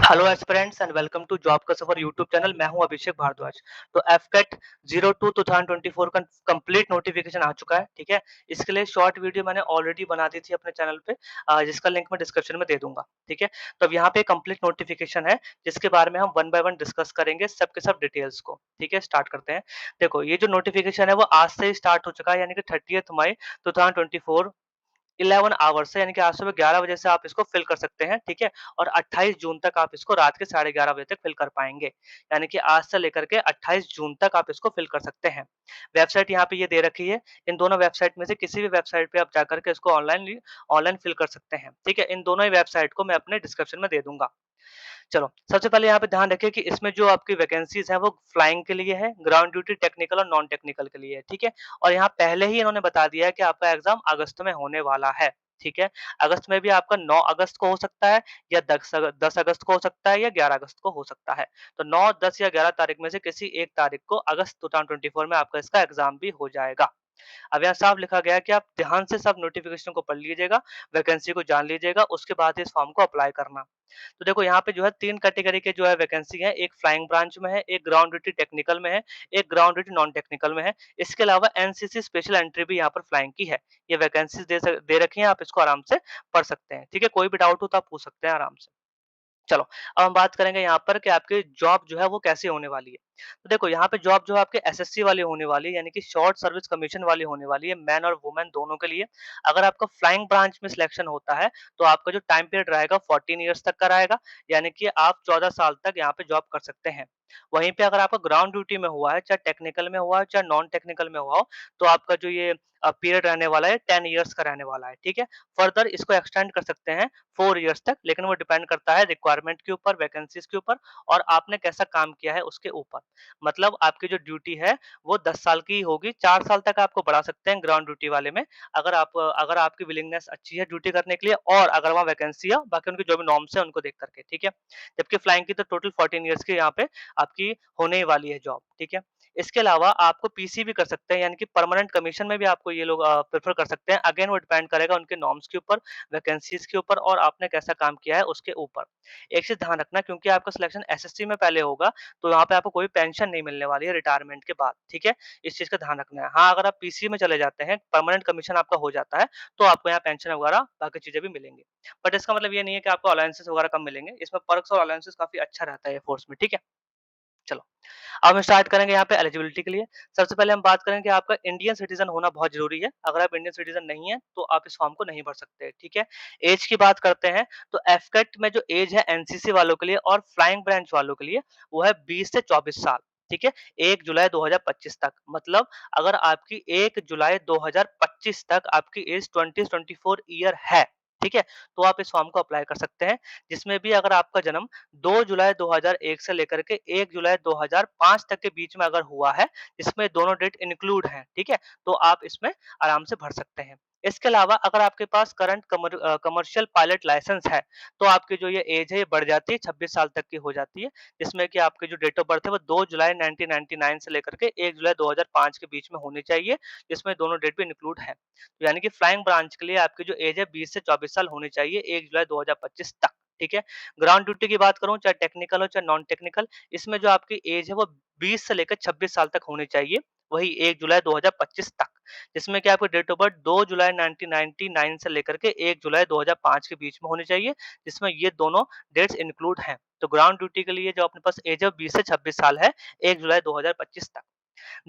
Hello aspirants and welcome to job का सफर YouTube channel. मैं हूं अभिषेक भारद्वाज। तो एफकेट 02 2024 का कंप्लीट नोटिफिकेशन आ चुका है। ठीक है, इसके लिए शॉर्ट वीडियो मैंने ऑलरेडी बना दी थी अपने चैनल पे, जिसका लिंक मैं डिस्क्रिप्शन में दे दूंगा। ठीक है, तो अब यहाँ पे कंप्लीट नोटिफिकेशन है जिसके बारे में हम वन बाय वन डिस्कस करेंगे सब के सब डिटेल्स को। ठीक है, स्टार्ट करते हैं। देखो, ये जो नोटिफिकेशन है वो आज से ही स्टार्ट हो चुका है, यानी कि 30 मई 2024 11 आवर्स से, यानी कि आज सुबह 11 बजे से आप इसको फिल कर सकते हैं। ठीक है, और 28 जून तक आप इसको रात के 11:30 बजे तक फिल कर पाएँगे। यानी कि आज से लेकर के 28 जून तक आप इसको फिल कर सकते हैं। वेबसाइट यहाँ पे ये दे रखी है। इन दोनों वेबसाइट में से किसी भी वेबसाइट पे आप जाकर के इसको ऑनलाइन फिल कर सकते हैं। ठीक है, इन दोनों ही वेबसाइट को मैं अपने डिस्क्रिप्शन में दे दूँगा। चलो, सबसे पहले यहाँ पे ध्यान रखिए कि इसमें जो आपकी वैकेंसीज़ हैं वो फ्लाइंग के लिए है, ग्राउंड ड्यूटी, टेक्निकल और नॉन टेक्निकल के लिए है। ठीक है? और यहाँ पहले ही इन्होंने बता दिया है कि आपका एग्ज़ाम अगस्त में होने वाला है। ठीक है? अगस्त में भी आपका 9 अगस्त को हो सकता है या 10 अगस्त को हो सकता है या 11 अगस्त को हो सकता है। तो 9, 10 या 11 तारीख में से किसी एक तारीख को अगस्त 2024 में आपका इसका एग्ज़ाम भी हो जाएगा। अब यहाँ साफ लिखा गया है कि आप ध्यान से सब नोटिफ़िकेशन को पढ़ लीजिएगा, वैकेंसी को जान लीजिएगा, उसके बाद इस फॉर्म को अप्लाई करना। तो देखो, यहाँ पे जो है 3 कैटेगरी के जो है वैकेंसी है, एक फ्लाइंग ब्रांच में है, एक ग्राउंड ड्यूटी टेक्निकल में है, एक ग्राउंड ड्यूटी नॉन टेक्निकल में है। इसके अलावा एनसीसी स्पेशल एंट्री भी यहाँ पर फ्लाइंग की है। ये वैकेंसीज़ दे रखी हैं, आप इसको आराम से पढ़ सकते हैं। ठीक है? कोई भी डाउट हो तो आप पूछ सकते हैं आराम से। चलो, अब हम बात करेंगे यहाँ पर कि आपकी जॉब जो है वो कैसे होने वाली है। तो देखो, यहाँ पे जॉब जो है आपके एसएससी वाली होने वाली है, यानी कि शॉर्ट सर्विस कमीशन वाली होने वाली है, मैन और वुमेन दोनों के लिए। अगर आपका फ्लाइंग ब्रांच में सिलेक्शन होता है, तो आपका जो टाइम पीरियड रहेगा 14 ईयर्स तक का रहेगा, यानी कि आप 14 साल तक यहाँ पे जॉब कर सकते हैं। वहीं पे अगर आपका ग्राउंड ड्यूटी में हुआ है, चाहे टेक्निकल में हुआ है, चाहे नॉन टेक्निकल में हुआ हो, तो आपका जो ये पीरियड रहने वाला है 10 ईयर्स का रहने वाला है। ठीक है? फर्दर इसको एक्सटेंड कर सकते हैं 4 ईयर्स तक, लेकिन वो डिपेंड करता है रिक्वायरमेंट के ऊपर, वैकेंसीज़ के ऊपर और आपने कैसा काम किया है उसके ऊपर। मतलब आपकी जो ड्यूटी है वो 10 साल की होगी, 4 साल तक आपको बढ़ा सकते हैं ग्राउंड ड्यूटी वाले में, अगर आपकी विलिंगनेस अच्छी है ड्यूटी करने के लिए और अगर वहाँ वैकेंसी है, बाकी उनके जो भी नॉर्म्स हैं उनको देख कर के। ठीक है? जबकि फ्लाइंग की तो टोटल 14 ईयर्स की यहाँ पे आपकी होने ही वाली है जॉब। ठीक है? इसके अलावा आपको पीसी भी कर सकते हैं, यानी कि परमानेंट कमीशन में भी आपको ये लोग प्रेफ़र कर सकते हैं। अगेन वो डिपेंड करेगा उनके नॉर्म्स के ऊपर, वैकेंसीज़ के ऊपर और आपने कैसा काम किया है उसके ऊपर। एक चीज़ ध्यान रखना, क्योंकि आपका सिलेक्शन एसएससी में पहले होगा, तो यहाँ पे आपको कोई पेंशन नहीं मिलने वाली है रिटायरमेंट के बाद। ठीक है? इस चीज़ का ध्यान रखना है। हाँ, अगर आप पीसी में चले जाते हैं, परमानेंट कमीशन आपका हो जाता है, तो आपको यहाँ पेंशन वगैरह बाकी चीज़ें भी मिलेंगी। बट इसका मतलब ये नहीं है कि आपको अलाउंसेस वगैरह कम मिलेंगे। इसमें पर्क्स और अलाउंसेस काफ़ी अच्छा रहता है एयर फोर्स में। ठीक है? चलो, अब हम स्टार्ट करेंगे यहाँ पे एलिजिबिलिटी के लिए। सबसे पहले हम बात करेंगे कि आपका इंडियन सिटीज़न होना बहुत ज़रूरी है। अगर आप इंडियन सिटीज़न नहीं हैं, तो आप इस फॉर्म को नहीं भर सकते, ठीक है? ऐज की बात करते हैं, तो एफकेट में जो ऐज है एनसीसी वालों के लिए और फ्लाइंग ब्रांच वालों के लिए, वो है 20 से 24 साल, ठीक है? 1 जुलाई 2025 तक। मतलब अगर आपकी 1 जुलाई 2025 तक आपकी ऐज 20-24 ईयर है, ठीक है? तो आप इस फॉर्म को अप्लाई कर सकते हैं, जिसमें भी अगर आपका जन्म 2 जुलाई 2001 से लेकर के 1 जुलाई 2005 तक के बीच में अगर हुआ है, इसमें दोनों डेट इंक्लूड हैं, ठीक है? तो आप इसमें आराम से भर सकते हैं। इसके अलावा अगर आपके पास करंट कमर्शियल पायलट लाइसेंस है, तो आपकी जो ये ऐज है ये बढ़ जाती है, 26 साल तक की हो जाती है, जिसमें कि आपकी जो डेट ऑफ बर्थ है वो 2 जुलाई 1999 से लेकर के 1 जुलाई 2005 के बीच में होनी चाहिए, जिसमें दोनों डेट भी इंक्लूड हैं। तो यानी कि फ्लाइंग ब्रांच के लिए आपकी जो ऐज है 20 से 24 साल होनी चाहिए 1 जुलाई 2025 तक, ठीक है? ग्राउंड ड्यूटी की बात करूँ, चाहे टेक्निकल हो चाहे नॉन टेक्निकल, इसमें जो आपकी एज है वो 20 से लेकर 26 साल तक होनी चाहिए, वही 1 जुलाई 2025 तक। जिसमें कि आपकी डेट ऑफ बर्थ 2 जुलाई 1999 से लेकर के 1 जुलाई 2005 के बीच में होनी चाहिए, जिसमें ये दोनों डेट्स इंक्लूड हैं। तो ग्राउंड ड्यूटी के लिए जो अपने पास एज है 20 से 26 साल है, 1 जुलाई 2025 तक।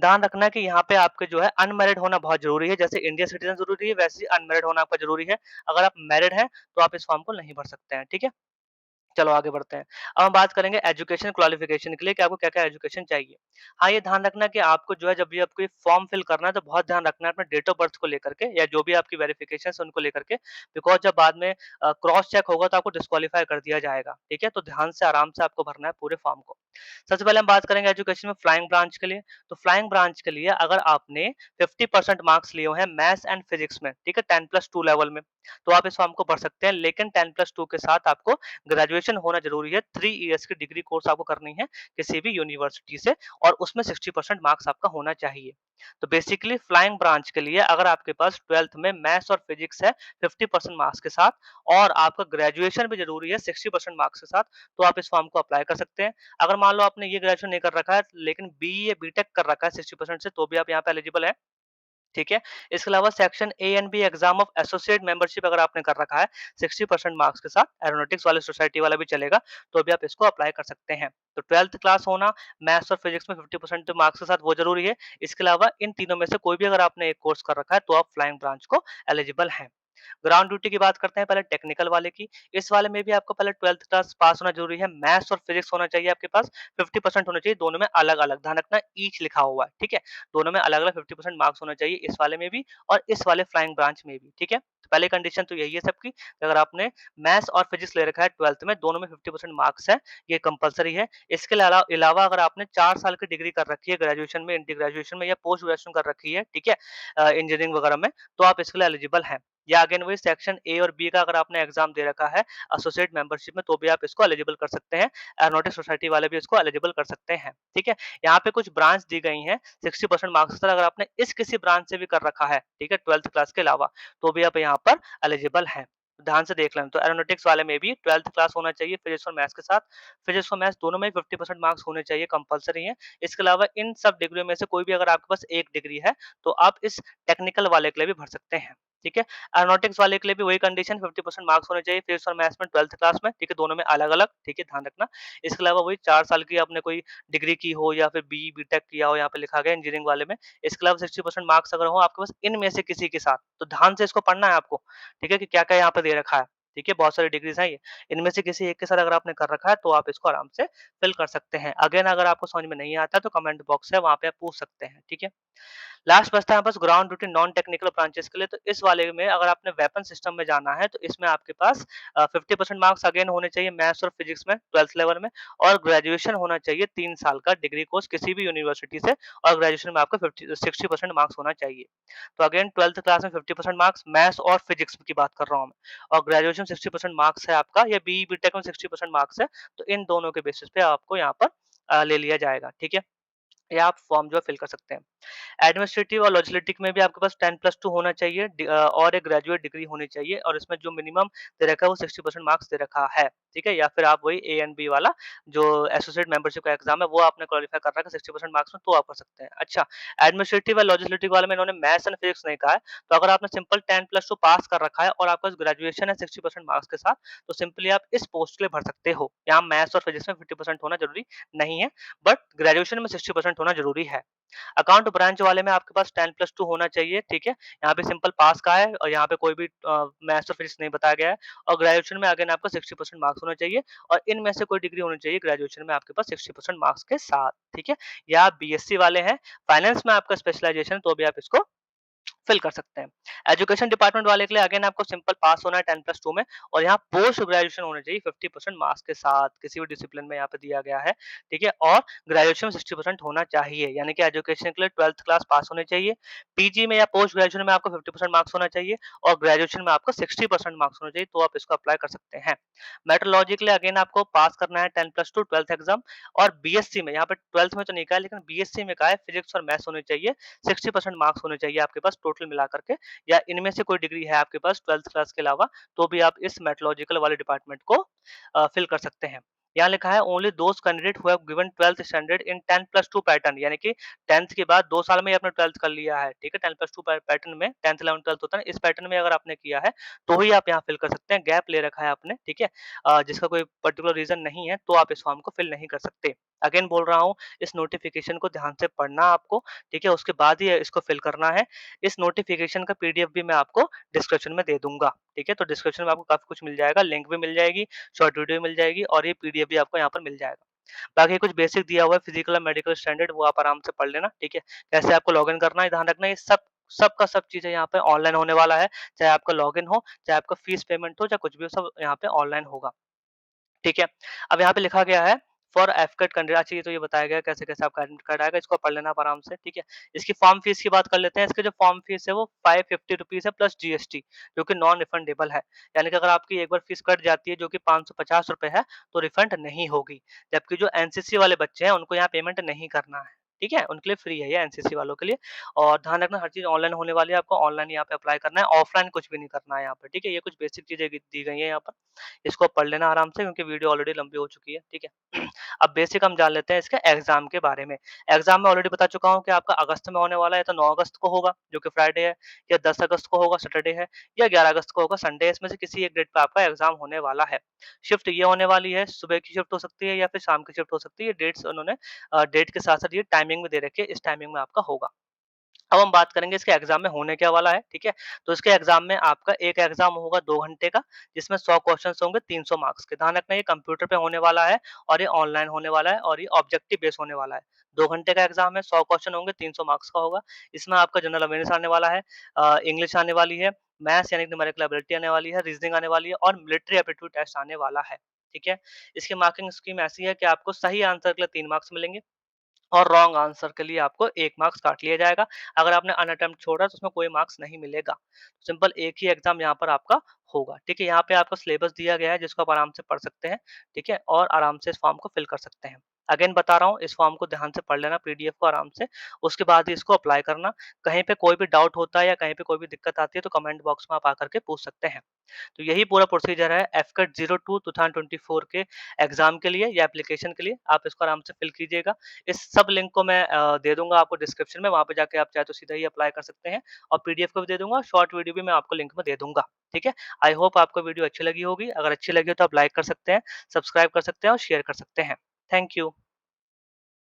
ध्यान रखना कि यहाँ पे आपके जो है अनमैरिड होना बहुत ज़रूरी है, जैसे इंडियन सिटीज़न ज़रूरी है, वैसे ही अनमैरिड होना आपका ज़रूरी है। अगर आप मैरिड हैं, तो आप इस फॉर्म को नहीं भर सकते हैं, ठीक है? चलो आगे बढ़ते हैं। अब हम बात करेंगे एजुकेशन क्वालिफ़िकेशन के लिए कि आपको क्या-क्या एजुकेशन चाहिए। हाँ, ये ध्यान रखना कि आपको जो है जब भी आपको ये फॉर्म फिल करना है तो बहुत ध्यान रखना है अपने डेट ऑफ बर्थ को लेकर के या जो भी आपकी वेरिफ़िकेशंस है उनको लेकर के, बिकॉज़ जब बाद में क्रॉस चेक होगा तो आपको डिस्क्वालीफाई कर दिया जाएगा, ठीक है? तो ध्यान से आराम से आपको भरना है पूरे फॉर्म को। सबसे पहले हम बात करेंगे एजुकेशन में फ्लाइंग ब्रांच के लिए। तो फ्लाइंग ब्रांच के लिए अगर आपने 50% मार्क्स लिए हुए हैं मैथ्स एंड फिज़िक्स में, ठीक है? 10+2 लेवल में, तो आप इस फॉर्म को भर सकते हैं, लेकिन 10+2 के साथ आपको ग्रेजुएशन होना ज़रूरी है। 3 इयर्स की डिग्री कोर्स आपको करनी है किसी भी यूनिवर्सिटी से और उसमें 60% मार्क्स आपका होना चाहिए। तो बेसिकली फ्लाइंग ब्रांच के लिए अगर आपके पास 12th में मैथ्स और फिजिक्स है 50% मार्क्स के साथ और आपका ग्रेजुएशन भी ज़रूरी है 60% मार्क्स के साथ, तो आप इस फॉर्म को अप्लाई कर सकते हैं। अगर मान लो आपने ये ग्रेजुएशन नहीं कर रखा है, लेकिन बीई या बीटेक कर रखा है 60% से, तो भी आप यहाँ पे एलिजिबल हैं। ठीक है? इसके अलावा section A and B exam of associate membership अगर आपने कर रखा है 60% मार्क्स के साथ, एरोनॉटिक्स वाले सोसाइटी वाला भी चलेगा, तो भी आप इसको अप्लाई कर सकते हैं। तो 12th क्लास होना, मैथ्स और फिजिक्स में 50% मार्क्स के साथ वो ज़रूरी है। इसके अलावा इन तीनों में से कोई भी अगर आपने एक कोर्स कर रखा है, तो आप फ्लाइंग ब्रांच को एलिजिबल हैं। ग्राउंड ड्यूटी की बात करते हैं पहले टेक्निकल वाले की। इस वाले में भी आपको पहले 12th क्लास पास होना ज़रूरी है। मैथ्स और फिजिक्स होना चाहिए आपके पास, 50% होना चाहिए, दोनों में अलग-अलग। ध्यान रखना ईच लिखा हुआ है, ठीक है? दोनों में अलग-अलग 50% मार्क्स होना चाहिए, इस वाले में भी और इस वाले फ्लाइंग ब्रांच में भी, ठीक है? तो पहली कंडीशन तो यही है सबकी, अगर आपने मैथ्स और फिजिक्स ले रखा है 12th में, दोनों में 50% मार्क्स है, ये कंपल्सरी है। इसके अलावा अगर आपने 4 साल की डिग्री कर रखी है ग्रेजुएशन में, इंटर ग्रेजुएशन में या पोस्ट ग्रेजुएशन कर रखी है, ठीक है? इंजीनियरिंग वगैरह में, तो आप इसके लिए एलिजिबल हैं। या अगेन वही सेक्शन ए और बी का अगर आपने एग्जाम दे रखा है एसोसिएट मेंबरशिप में, तो भी आप इसको एलिजिबल कर सकते हैं। एरोनॉटिक्स सोसाइटी वाले भी इसको एलिजिबल कर सकते हैं, ठीक है? यहाँ पे कुछ ब्रांच दी गई हैं 60% मार्क्स अगर आपने इस किसी ब्रांच से भी कर रखा है, ठीक है? 12th क्लास के अलावा, तो भी आप यहाँ पर एलिजिबल हैं। ध्यान से देख लें, तो एरोनॉटिक्स वाले में भी 12th क्लास होना चाहिए फिजिक्स और मैथ्स के साथ। फिजिक्स और मैथ्स दोनों में 50% मार्क्स होने चाहिए, कंपल्सरी है। इसके अलावा इन सब डिग्रियों में से कोई भी अगर आपके पास एक डिग्री है, तो आप इस टेक्निकल वाले के लिए भी भर सकते हैं, ठीक है? एरोनॉटिक्स वाले के लिए भी वही कंडीशन 50% मार्क्स होने चाहिए फिजिक्स और मैथ्स में 12th क्लास में, ठीक है? दोनों में अलग-अलग, ठीक है? ध्यान रखना। इसके अलावा वही 4 साल की आपने कोई डिग्री की हो या फिर बीई, बीटेक किया हो, यहाँ पे लिखा गया इंजीनियरिंग वाले में। इसके अलावा 60% मार्क्स अगर हो आपके पास इनमें से किसी के साथ, तो ध्यान से इसको पढ़ना है आपको, ठीक है? कि क्या-क्या यहाँ पे दे रखा है, ठीक है? बहुत सारी डिग्रीज़ हैं ये। इनमें से किसी एक के साथ अगर आपने कर रखा है, तो आप इसको आराम से फिल कर सकते हैं। अगेन अगर आपको समझ में नहीं आता, तो कमेंट बॉक्स है, वहाँ पे आप पूछ सकते हैं, ठीक है? लास्ट बचता है बस ground duty non technical branches के लिए। तो इस वाले में अगर आपने वेपन सिस्टम में जाना है, तो इसमें आपके पास 50% मार्क्स अगेन होने चाहिए मैथ्स और फिजिक्स में 12th लेवल में और ग्रेजुएशन होना चाहिए 3 साल का डिग्री कोर्स किसी भी यूनिवर्सिटी से और ग्रेजुएशन में आपका 60% मार्क्स होना चाहिए। तो अगेन 12th क्लास में 50% मार्क्स मैथ्स और फिजिक्स की बात कर रहा हूँ मैं और ग्रेजुएशन 60% मार्क्स है आपका या बीई बीटेक में 60% मार्क्स है, तो इन दोनों के बेसिस पे आपको यहाँ पर ले लिया जाएगा, ठीक है? या आप फॉर्म जो है फिल कर सकते हैं। एडमिनिस्ट्रेटिव और लॉजिस्टिक में भी आपके पास 10+2 होना चाहिए और एक ग्रेजुएट डिग्री होनी चाहिए और इसमें जो मिनिमम दे रखा है वो 60% मार्क्स दे रखा है, ठीक है? या फिर आप वही ए एंड बी वाला जो एसोसिएट मेंबरशिप का एग्जाम है वो आपने क्वालीफाई कर रखा है 60% मार्क्स में तो आप कर सकते हैं। अच्छा, एडमिनिस्ट्रेटिव और लॉजिस्टिक वाले में इन्होंने मैथ्स एंड फिजिक्स नहीं कहा है, तो अगर आपने सिंपल 10+2 पास कर रखा है और आपका ग्रेजुएशन है 60% मार्क्स के साथ, तो सिंपली आप इस पोस्ट के लिए भर सकते हो। यहाँ मैथ्स और फिजिक्स में 50% होना जरूरी नहीं है, बट ग्रेजुएशन में 60% होना जरूरी है। अकाउंट ब्रांच वाले में आपके पास 10+2 होना चाहिए, ठीक है? यहाँ पे सिंपल पास का है और यहाँ पे कोई भी मैथ्स और फिजिक्स नहीं बताया गया है और ग्रेजुएशन में अगेन आपको 60% मार्क्स होना चाहिए और इनमें से कोई डिग्री होनी चाहिए ग्रेजुएशन में आपके पास 60% मार्क्स के साथ, ठीक है? या आप बीएससी वाले हैं, फाइनेंस में आपका स्पेशलाइजेशन तो भी आप इसको फिल कर सकते हैं। एजुकेशन डिपार्टमेंट वाले के लिए अगेन आपको सिंपल पास होना है 10+2 में और यहाँ पोस्ट ग्रेजुएशन होना चाहिए 50% मार्क्स के साथ, किसी भी डिसिप्लिन में यहाँ पे दिया गया है, ठीक है? और ग्रेजुएशन में 60% होना चाहिए, यानी कि एजुकेशन के लिए 12th क्लास पास होनी चाहिए। पीजी में या पोस्ट ग्रेजुएशन में आपको 50% मार्क्स होना चाहिए और ग्रेजुएशन में आपको 60% मार्क्स होना चाहिए, तो आप इसको अप्लाई कर सकते हैं। मेट्रोलॉजी के लिए अगेन आपको पास करना है 10+2 12th एग्जाम और बीएससी में यहाँ पे 12th में तो नहीं कहा है, लेकिन बीएससी में कहा है फिजिक्स और मैथ्स होने चाहिए, 60% मार्क्स होने चाहिए आपके पास टोटल मिला करके या इनमें से कोई डिग्री है आपके पास 12th क्लास के अलावा, तो भी आप इस मेट्रोलॉजिकल वाले डिपार्टमेंट को फिल कर सकते हैं। यहाँ लिखा है only those candidate who have given 12th standard in 10+2 pattern, यानी कि 10th के बाद 2 साल में ही आपने 12th कर लिया है, ठीक है? 10+2 पैटर्न में 10th 11th 12th होता है ना, इस पैटर्न में अगर आपने किया है, तो ही आप यहाँ फिल कर सकते हैं। गैप ले रखा है आपने, ठीक है? जिसका कोई पर्टिकुलर रीज़न नहीं है, तो आप इस फॉर्म को फिल नहीं कर सकते। अगेन बोल रहा हूँ, इस नोटिफ़िकेशन को ध्यान से पढ़ना आपको, ठीक है? उसके बाद ही इसको फिल करना है। इस नोटिफ़िकेशन का पीडीएफ भी मैं आपको डिस्क्रिप्शन में दे दूँगा, ठीक है? तो डिस्क्रिप्शन में आपको काफ़ी कुछ मिल जाएगा, लिंक भी मिल जाएगी, शॉर्ट वीडियो मिल जाएगी और ये पीडीएफ भी आपको यहाँ पर मिल जाएगा। बाकी कुछ बेसिक दिया हुआ है फिजिकल और मेडिकल स्टैंडर्ड, वो आप आराम से पढ़ लेना, ठीक है? कैसे आपको लॉगिन करना है, ध्यान रखना ये सब का सब चीज़ें यहाँ पे ऑनलाइन होने वाला है, चाहे आपका लॉगिन हो, चाहे आपका फीस पेमेंट हो, चाहे कुछ भी हो, सब यहाँ पे ऑनलाइन होगा, ठीक है? अब यहाँ पे लिखा गया है फॉर एफकेट कैंडिडेट अच्छा ये तो ये बताया गया है कैसे-कैसे आपका एडमिट कार्ड आएगा, इसको पढ़ लेना आप आराम से, ठीक है। इसकी फॉर्म फीस की बात कर लेते हैं, इसकी जो फॉर्म फीस है वो ₹550 है प्लस जीएसटी जो कि नॉन रिफंडेबल है। यानी कि अगर आपकी एक बार फीस कट जाती है जो कि ₹550 है, तो रिफंड नहीं होगी। जबकि जो एनसीसी वाले बच्चे हैं उनको यहाँ पेमेंट नहीं करना है, ठीक है? उनके लिए फ्री है ये एनसीसी वालों के लिए और ध्यान रखना हर चीज़ ऑनलाइन होने वाली है, आपको ऑनलाइन यहाँ पे अप्लाई करना है, ऑफलाइन कुछ भी नहीं करना है यहाँ पे, ठीक है? ये कुछ बेसिक चीज़ें दी गई हैं यहाँ पर, इसको आप पढ़ लेना आराम से क्योंकि वीडियो ऑलरेडी लंबी हो चुकी है, ठीक है? अब बेसिक हम जान लेते हैं इसके एग्ज़ाम के बारे में। एग्ज़ाम मैं ऑलरेडी बता चुका हूँ कि आपका अगस्त में होने वाला है, तो 9 अगस्त को होगा, जो कि फ्राइडे है, या 10 अगस्त को होगा, सैटरडे है, या 11 अगस्त को होगा, संडे है, इसमें से किसी एक डेट पे आपका एग्ज़ाम होने वाला है। शिफ्ट ये होने वाली है, सुबह की शिफ्ट हो सकती है या फिर शाम की शिफ्ट हो सकती है, डेट्स उन्होंने डेट के साथ-साथ ये टाइमिंग भी दे रखी है, इस टाइमिंग में आपका होगा। अब हम बात करेंगे इसके एग्ज़ाम में होने क्या वाला है, ठीक है? तो इसके एग्ज़ाम में आपका एक एग्ज़ाम होगा 2 घंटे का, जिसमें 100 क्वेश्चन्स होंगे 300 मार्क्स के। ध्यान रखना ये कंप्यूटर पे होने वाला है और ये ऑनलाइन होने वाला है और ये ऑब्जेक्टिव बेस होने वाला है। 2 घंटे का एग्ज़ाम है, 100 क्वेश्चन होंगे, 300 मार्क्स का होगा। इसमें आपका जनरल अवेयरनेस आने वाला है, इंग्लिश आने वाली है, मैथ्स यानी कि न्यूमेरिकल एबिलिटी आने वाली है, रीज़निंग आने वाली है और मिलिट्री एप्टीट्यूड टेस्ट आने वाला है, ठीक है? इसकी मार्किंग स्कीम ऐसी है कि आपको सही आंसर के लिए 3 मार्क्स मिलेंगे और रॉन्ग आंसर के लिए आपको 1 मार्क्स काट लिया जाएगा। अगर आपने अनअटेम्प्ट छोड़ा तो उसमें कोई मार्क्स नहीं मिलेगा। सिंपल एक ही एग्ज़ाम यहाँ पर आपका होगा, ठीक है? यहाँ पे आपको सिलेबस दिया गया है जिसको आप आराम से पढ़ सकते हैं, ठीक है? और आराम से इस फॉर्म को फिल कर सकते हैं। अगेन बता रहा हूँ इस फॉर्म को ध्यान से पढ़ लेना पीडीएफ को आराम से, उसके बाद ही इसको अप्लाई करना। कहीं पे कोई भी डाउट होता है या कहीं पे कोई भी दिक्कत आती है तो कमेंट बॉक्स में आप आकर के पूछ सकते हैं। तो यही पूरा प्रोसीजर है एफकेट 02 2024 के एग्ज़ाम के लिए या एप्लीकेशन के लिए। आप इसको आराम से फिल कीजिएगा। इस सब लिंक को मैं दे दूँगा आपको डिस्क्रिप्शन में, वहाँ पे जाके आप चाहे तो सीधा ही अप्लाई कर सकते हैं और पीडीएफ को भी दे दूँगा, शॉर्ट वीडियो भी मैं आपको लिंक में दे दूँगा, ठीक है? आई होप आपको वीडियो अच्छी लगी होगी। अगर अच्छी लगी हो तो आप लाइक कर सकते हैं, सब्सक्राइब कर सकते हैं और शेयर कर सकते हैं। Thank you.